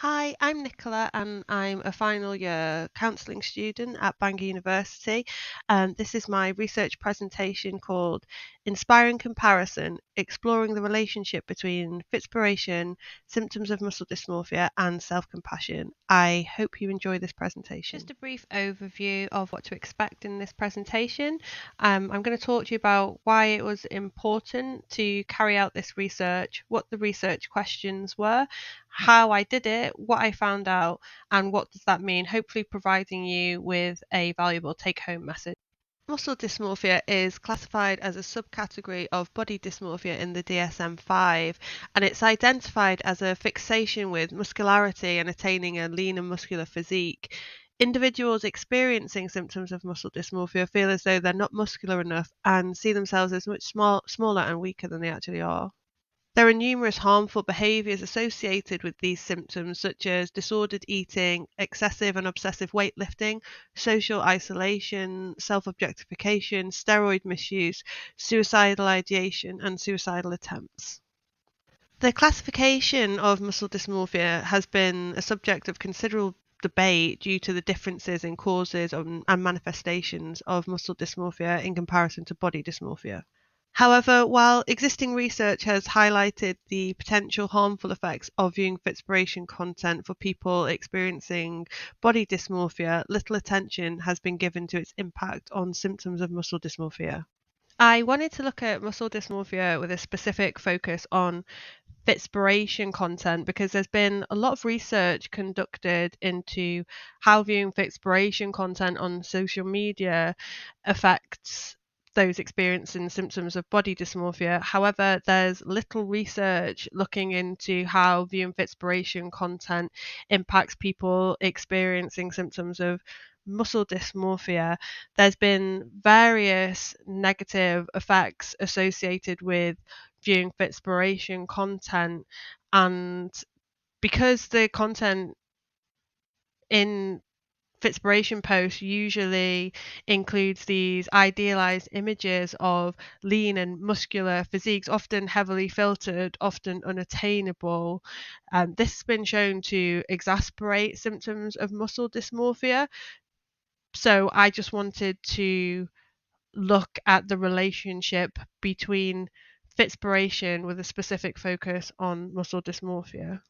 Hi, I'm Nicola and I'm a final year counselling student at Bangor University. This is my research presentation called Inspiring Comparison, Exploring the Relationship between Fitspiration, Symptoms of Muscle Dysmorphia and Self-Compassion. I hope you enjoy this presentation. Just a brief overview of what to expect in this presentation. I'm going to talk to you about why it was important to carry out this research, what the research questions were, how I did it, what I found out, and what does that mean, hopefully providing you with a valuable take-home message. Muscle dysmorphia is classified as a subcategory of body dysmorphia in the DSM-5, and it's identified as a fixation with muscularity and attaining a lean and muscular physique. Individuals experiencing symptoms of muscle dysmorphia feel as though they're not muscular enough and see themselves as much smaller and weaker than they actually are. There are numerous harmful behaviours associated with these symptoms, such as disordered eating, excessive and obsessive weightlifting, social isolation, self-objectification, steroid misuse, suicidal ideation, and suicidal attempts. The classification of muscle dysmorphia has been a subject of considerable debate due to the differences in causes and manifestations of muscle dysmorphia in comparison to body dysmorphia. However, while existing research has highlighted the potential harmful effects of viewing Fitspiration content for people experiencing body dysmorphia, little attention has been given to its impact on symptoms of muscle dysmorphia. I wanted to look at muscle dysmorphia with a specific focus on Fitspiration content because there's been a lot of research conducted into how viewing Fitspiration content on social media affects those experiencing symptoms of body dysmorphia. However, there's little research looking into how viewing Fitspiration content impacts people experiencing symptoms of muscle dysmorphia. There's been various negative effects associated with viewing Fitspiration content, and because the content in Fitspiration posts usually includes these idealized images of lean and muscular physiques, often heavily filtered, often unattainable. This has been shown to exacerbate symptoms of muscle dysmorphia. So I just wanted to look at the relationship between Fitspiration with a specific focus on muscle dysmorphia.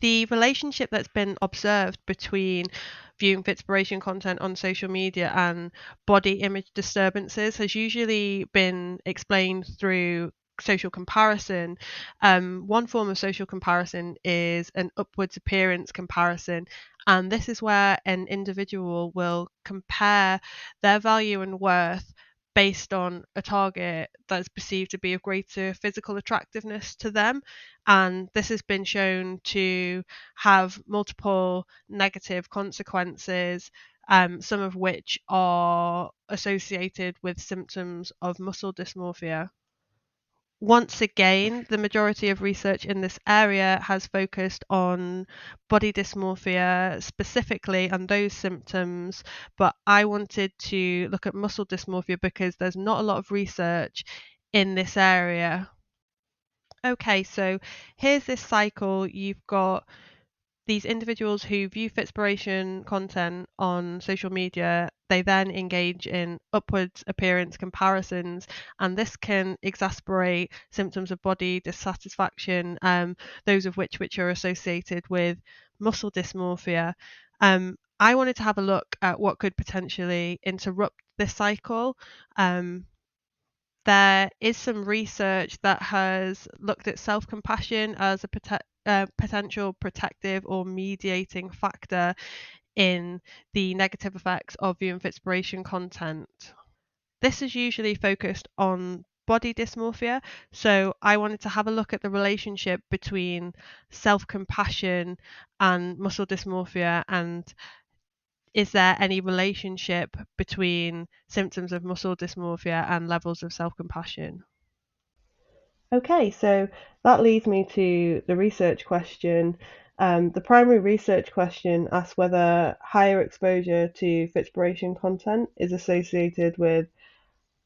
The relationship that's been observed between viewing Fitspiration content on social media and body image disturbances has usually been explained through social comparison. One form of social comparison is an upwards appearance comparison, and this is where an individual will compare their value and worth based on a target that's perceived to be of greater physical attractiveness to them, and this has been shown to have multiple negative consequences, some of which are associated with symptoms of muscle dysmorphia. Once again, the majority of research in this area has focused on body dysmorphia specifically and those symptoms, but I wanted to look at muscle dysmorphia because there's not a lot of research in this area. Okay, so here's this cycle. You've got these individuals who view Fitspiration content on social media. They then engage in upwards appearance comparisons, and this can exacerbate symptoms of body dissatisfaction, those of which are associated with muscle dysmorphia. I wanted to have a look at what could potentially interrupt this cycle. There is some research that has looked at self-compassion as a potential protective or mediating factor in the negative effects of viewing Fitspiration content. This is usually focused on body dysmorphia, so I wanted to have a look at the relationship between self-compassion and muscle dysmorphia, and is there any relationship between symptoms of muscle dysmorphia and levels of self-compassion? Okay, so that leads me to the research question. The primary research question asks whether higher exposure to Fitspiration content is associated with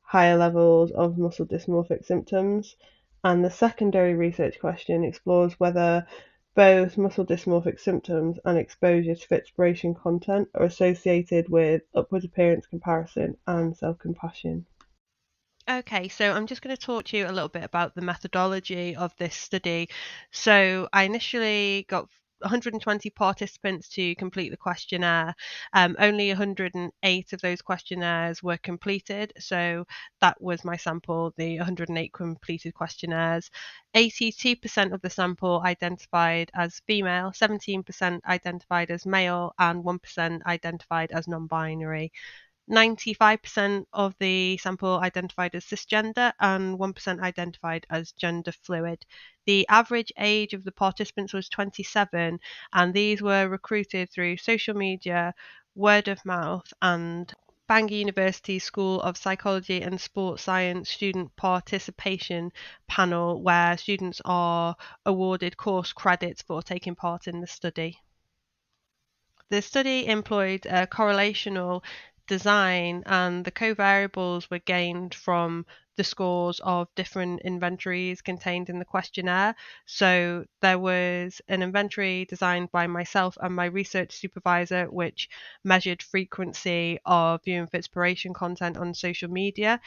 higher levels of muscle dysmorphic symptoms. And the secondary research question explores whether Both muscle dysmorphic symptoms and exposure to Fitspiration content are associated with upward appearance comparison and self-compassion. Okay, so I'm just going to talk to you a little bit about the methodology of this study. So I initially got 120 participants to complete the questionnaire. Only 108 of those questionnaires were completed. So that was my sample, the 108 completed questionnaires. 82% of the sample identified as female, 17% identified as male, and 1% identified as non-binary. 95% of the sample identified as cisgender and 1% identified as gender fluid. The average age of the participants was 27, and these were recruited through social media, word of mouth, and Bangor University School of Psychology and Sports Science student participation panel, where students are awarded course credits for taking part in the study. The study employed a correlational design, and the covariables were gained from the scores of different inventories contained in the questionnaire. So there was an inventory designed by myself and my research supervisor, which measured frequency of viewing Fitspiration content on social media.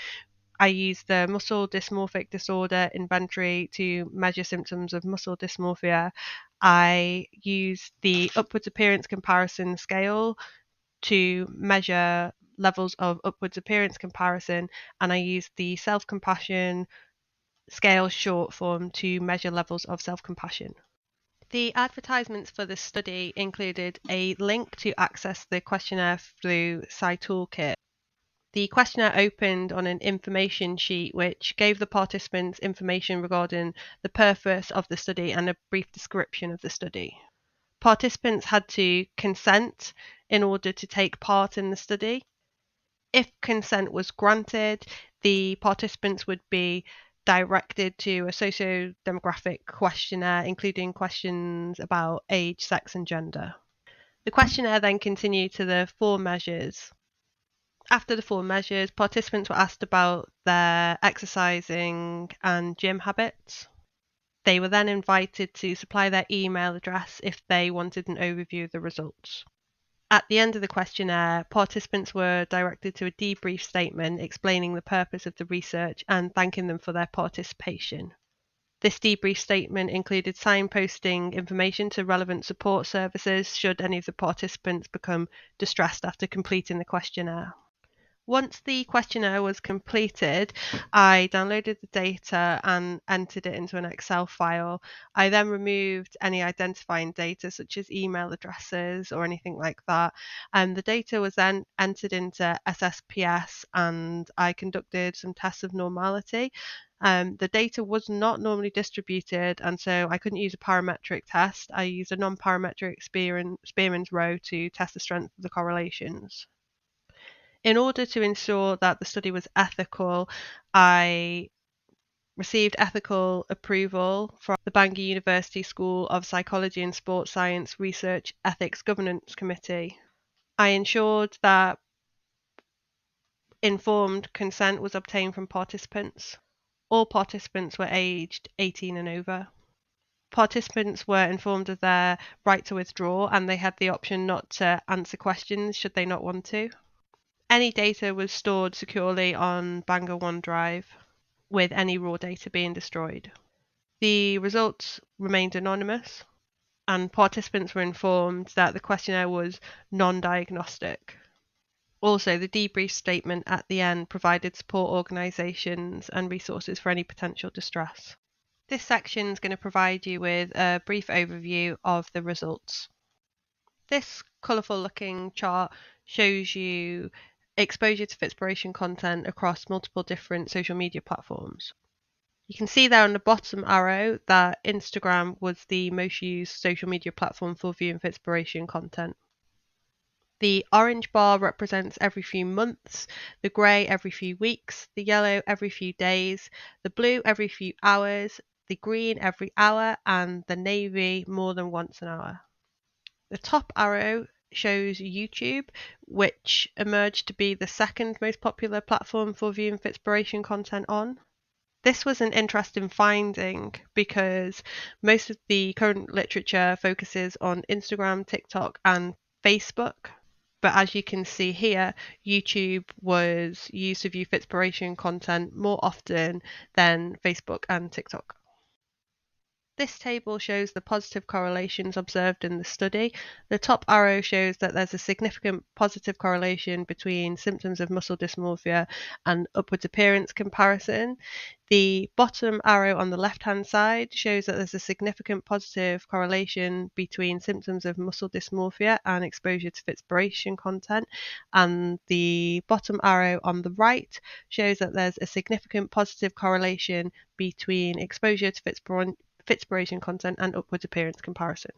I used the muscle dysmorphic disorder inventory to measure symptoms of muscle dysmorphia. I used the upwards appearance comparison scale to measure levels of upwards appearance comparison, and I used the self-compassion scale short form to measure levels of self-compassion. The advertisements for the study included a link to access the questionnaire through SciToolkit. The questionnaire opened on an information sheet which gave the participants information regarding the purpose of the study and a brief description of the study. Participants had to consent in order to take part in the study. If consent was granted, the participants would be directed to a socio-demographic questionnaire, including questions about age, sex, and gender. The questionnaire then continued to the 4 measures. After the 4 measures, participants were asked about their exercising and gym habits. They were then invited to supply their email address if they wanted an overview of the results. At the end of the questionnaire, participants were directed to a debrief statement explaining the purpose of the research and thanking them for their participation. This debrief statement included signposting information to relevant support services should any of the participants become distressed after completing the questionnaire. Once the questionnaire was completed, I downloaded the data and entered it into an Excel file. I then removed any identifying data such as email addresses or anything like that. And the data was then entered into SSPS, and I conducted some tests of normality. The data was not normally distributed, and so I couldn't use a parametric test. I used a non-parametric Spearman's row to test the strength of the correlations. In order to ensure that the study was ethical, I received ethical approval from the Bangor University School of Psychology and Sports Science Research Ethics Governance Committee. I ensured that informed consent was obtained from participants. All participants were aged 18 and over. Participants were informed of their right to withdraw, and they had the option not to answer questions should they not want to. Any data was stored securely on Bangor OneDrive, with any raw data being destroyed. The results remained anonymous, and participants were informed that the questionnaire was non-diagnostic. Also, the debrief statement at the end provided support organisations and resources for any potential distress. This section is going to provide you with a brief overview of the results. This colourful looking chart shows you exposure to Fitspiration content across multiple different social media platforms. You can see there on the bottom arrow that Instagram was the most used social media platform for viewing Fitspiration content. The orange bar represents every few months, the grey every few weeks, the yellow every few days, the blue every few hours, the green every hour, and the navy more than once an hour. The top arrow shows YouTube, which emerged to be the second most popular platform for viewing Fitspiration content on. This was an interesting finding because most of the current literature focuses on Instagram, TikTok, and Facebook. But as you can see here, YouTube was used to view Fitspiration content more often than Facebook and TikTok. This table shows the positive correlations observed in the study. The top arrow shows that there's a significant positive correlation between symptoms of muscle dysmorphia and upwards appearance comparison. The bottom arrow on the left-hand side shows that there's a significant positive correlation between symptoms of muscle dysmorphia and exposure to Fitspiration content. And the bottom arrow on the right shows that there's a significant positive correlation between exposure to Fitspiration content and upwards appearance comparison.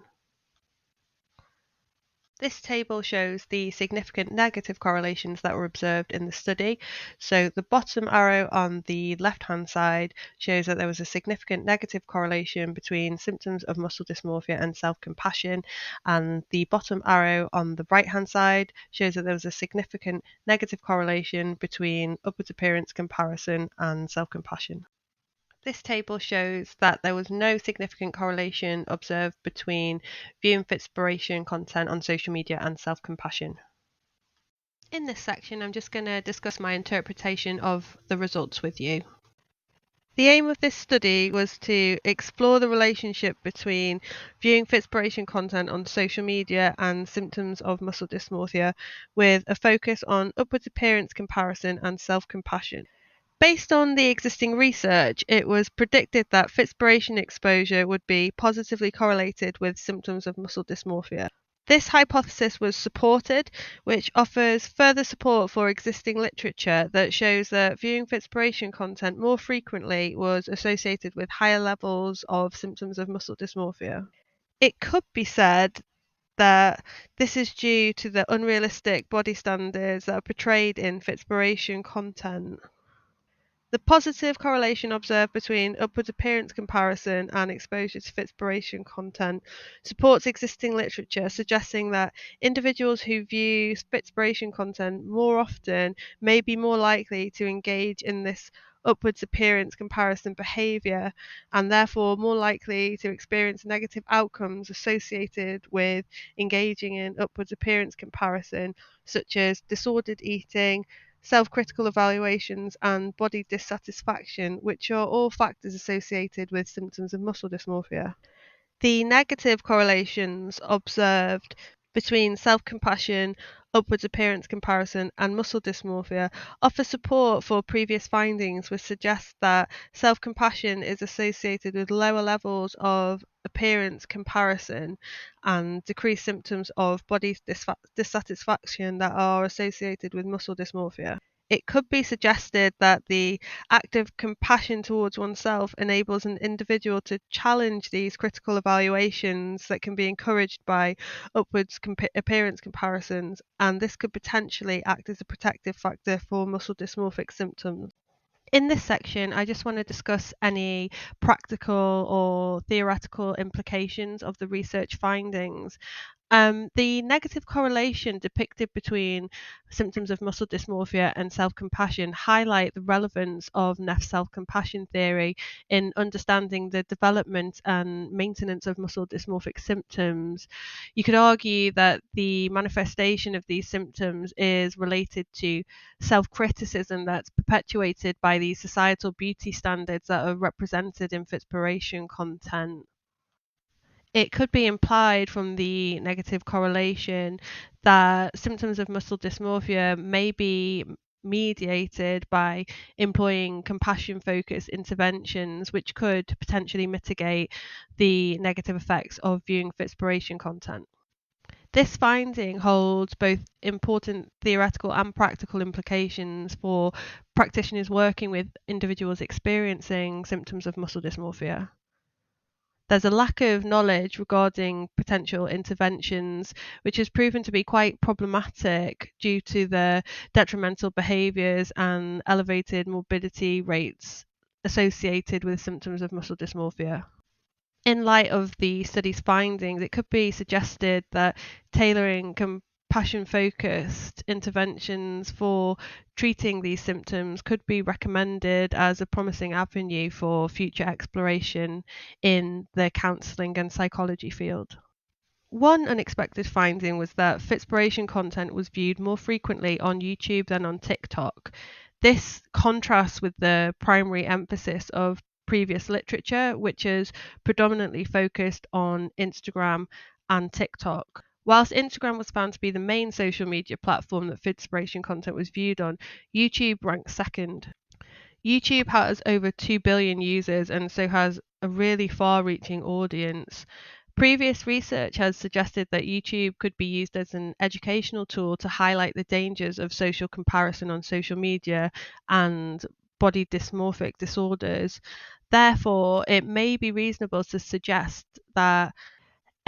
This table shows the significant negative correlations that were observed in the study. So the bottom arrow on the left-hand side shows that there was a significant negative correlation between symptoms of muscle dysmorphia and self-compassion, and the bottom arrow on the right-hand side shows that there was a significant negative correlation between upwards appearance comparison and self-compassion. This table shows that there was no significant correlation observed between viewing Fitspiration content on social media and self-compassion. In this section, I'm just going to discuss my interpretation of the results with you. The aim of this study was to explore the relationship between viewing Fitspiration content on social media and symptoms of muscle dysmorphia, with a focus on upwards appearance comparison and self-compassion. Based on the existing research, it was predicted that Fitspiration exposure would be positively correlated with symptoms of muscle dysmorphia. This hypothesis was supported, which offers further support for existing literature that shows that viewing Fitspiration content more frequently was associated with higher levels of symptoms of muscle dysmorphia. It could be said that this is due to the unrealistic body standards that are portrayed in Fitspiration content. The positive correlation observed between upwards appearance comparison and exposure to Fitspiration content supports existing literature suggesting that individuals who view Fitspiration content more often may be more likely to engage in this upwards appearance comparison behaviour, and therefore more likely to experience negative outcomes associated with engaging in upwards appearance comparison, such as disordered eating, self-critical evaluations, and body dissatisfaction, which are all factors associated with symptoms of muscle dysmorphia. The negative correlations observed between self-compassion, upwards appearance comparison, and muscle dysmorphia offer support for previous findings, which suggest that self-compassion is associated with lower levels of appearance comparison and decreased symptoms of body dissatisfaction that are associated with muscle dysmorphia. It could be suggested that the active compassion towards oneself enables an individual to challenge these critical evaluations that can be encouraged by upwards appearance comparisons, and this could potentially act as a protective factor for muscle dysmorphic symptoms. In this section, I just want to discuss any practical or theoretical implications of the research findings. The negative correlation depicted between symptoms of muscle dysmorphia and self-compassion highlight the relevance of Neff's self-compassion theory in understanding the development and maintenance of muscle dysmorphic symptoms. You could argue that the manifestation of these symptoms is related to self-criticism that's perpetuated by these societal beauty standards that are represented in Fitspiration content. It could be implied from the negative correlation that symptoms of muscle dysmorphia may be mediated by employing compassion focused interventions, which could potentially mitigate the negative effects of viewing Fitspiration content. This finding holds both important theoretical and practical implications for practitioners working with individuals experiencing symptoms of muscle dysmorphia. There's a lack of knowledge regarding potential interventions, which has proven to be quite problematic due to the detrimental behaviours and elevated morbidity rates associated with symptoms of muscle dysmorphia. In light of the study's findings, it could be suggested that tailoring compassion self-compassion-focused interventions for treating these symptoms could be recommended as a promising avenue for future exploration in the counselling and psychology field. One unexpected finding was that Fitspiration content was viewed more frequently on YouTube than on TikTok. This contrasts with the primary emphasis of previous literature, which is predominantly focused on Instagram and TikTok. Whilst Instagram was found to be the main social media platform that Fitspiration content was viewed on, YouTube ranks second. YouTube has over 2 billion users and so has a really far reaching audience. Previous research has suggested that YouTube could be used as an educational tool to highlight the dangers of social comparison on social media and body dysmorphic disorders. Therefore, it may be reasonable to suggest that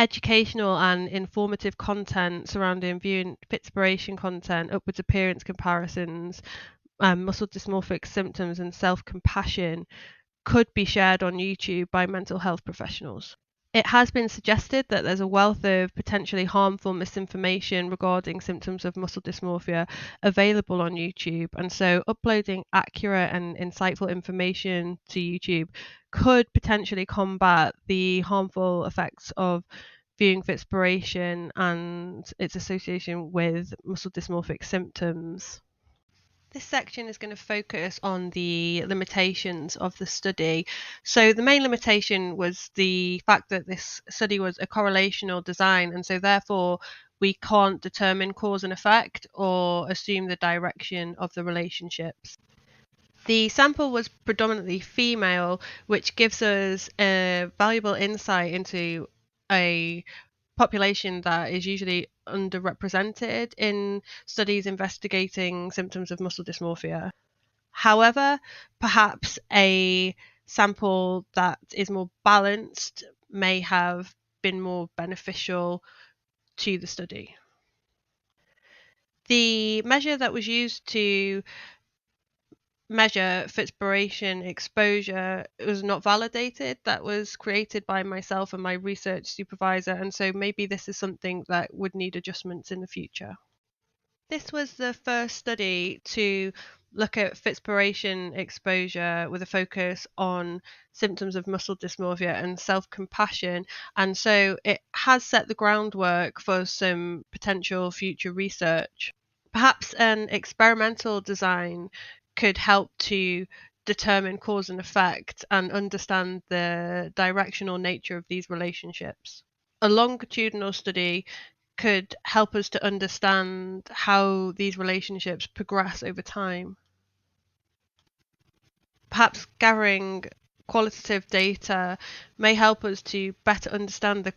educational and informative content surrounding viewing Fitspiration content, upwards appearance comparisons, muscle dysmorphic symptoms, and self compassion could be shared on YouTube by mental health professionals. It has been suggested that there's a wealth of potentially harmful misinformation regarding symptoms of muscle dysmorphia available on YouTube, and so uploading accurate and insightful information to YouTube could potentially combat the harmful effects of viewing Fitspiration and its association with muscle dysmorphic symptoms. This section is going to focus on the limitations of the study. So the main limitation was the fact that this study was a correlational design, and so therefore we can't determine cause and effect or assume the direction of the relationships. The sample was predominantly female, which gives us a valuable insight into a population that is usually underrepresented in studies investigating symptoms of muscle dysmorphia. However, perhaps a sample that is more balanced may have been more beneficial to the study. The measure that was used to measure Fitspiration exposure was not validated. That was created by myself and my research supervisor, and so maybe this is something that would need adjustments in the future. This was the first study to look at Fitspiration exposure with a focus on symptoms of muscle dysmorphia and self-compassion, and so it has set the groundwork for some potential future research. Perhaps an experimental design could help to determine cause and effect and understand the directional nature of these relationships. A longitudinal study could help us to understand how these relationships progress over time. Perhaps gathering qualitative data may help us to better understand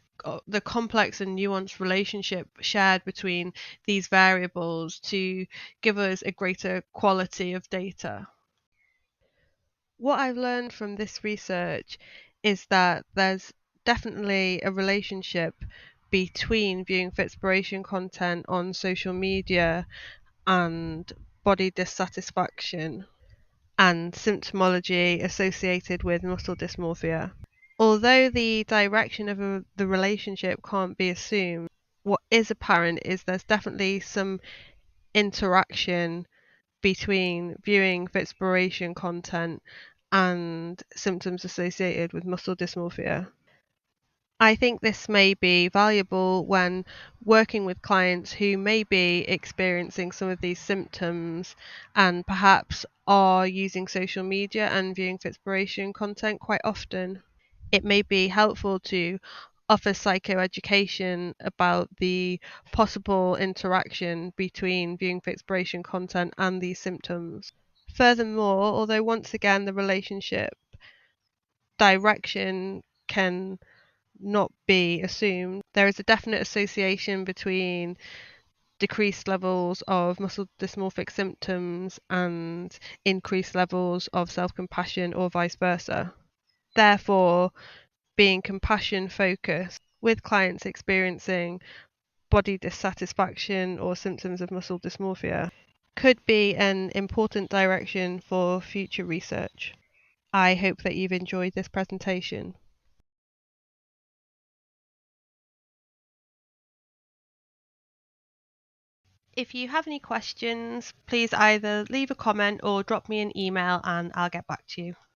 the complex and nuanced relationship shared between these variables to give us a greater quality of data. What I've learned from this research is that there's definitely a relationship between viewing Fitspiration content on social media and body dissatisfaction and symptomology associated with muscle dysmorphia. Although the direction of the relationship can't be assumed, what is apparent is there's definitely some interaction between viewing Fitspiration content and symptoms associated with muscle dysmorphia. I think this may be valuable when working with clients who may be experiencing some of these symptoms and perhaps are using social media and viewing Fitspiration content quite often. It may be helpful to offer psychoeducation about the possible interaction between viewing Fitspiration content and these symptoms. Furthermore, although once again the relationship direction can not be assumed, there is a definite association between decreased levels of muscle dysmorphic symptoms and increased levels of self-compassion or vice versa. Therefore, being compassion focused with clients experiencing body dissatisfaction or symptoms of muscle dysmorphia could be an important direction for future research. I hope that you've enjoyed this presentation. If you have any questions, please either leave a comment or drop me an email and I'll get back to you.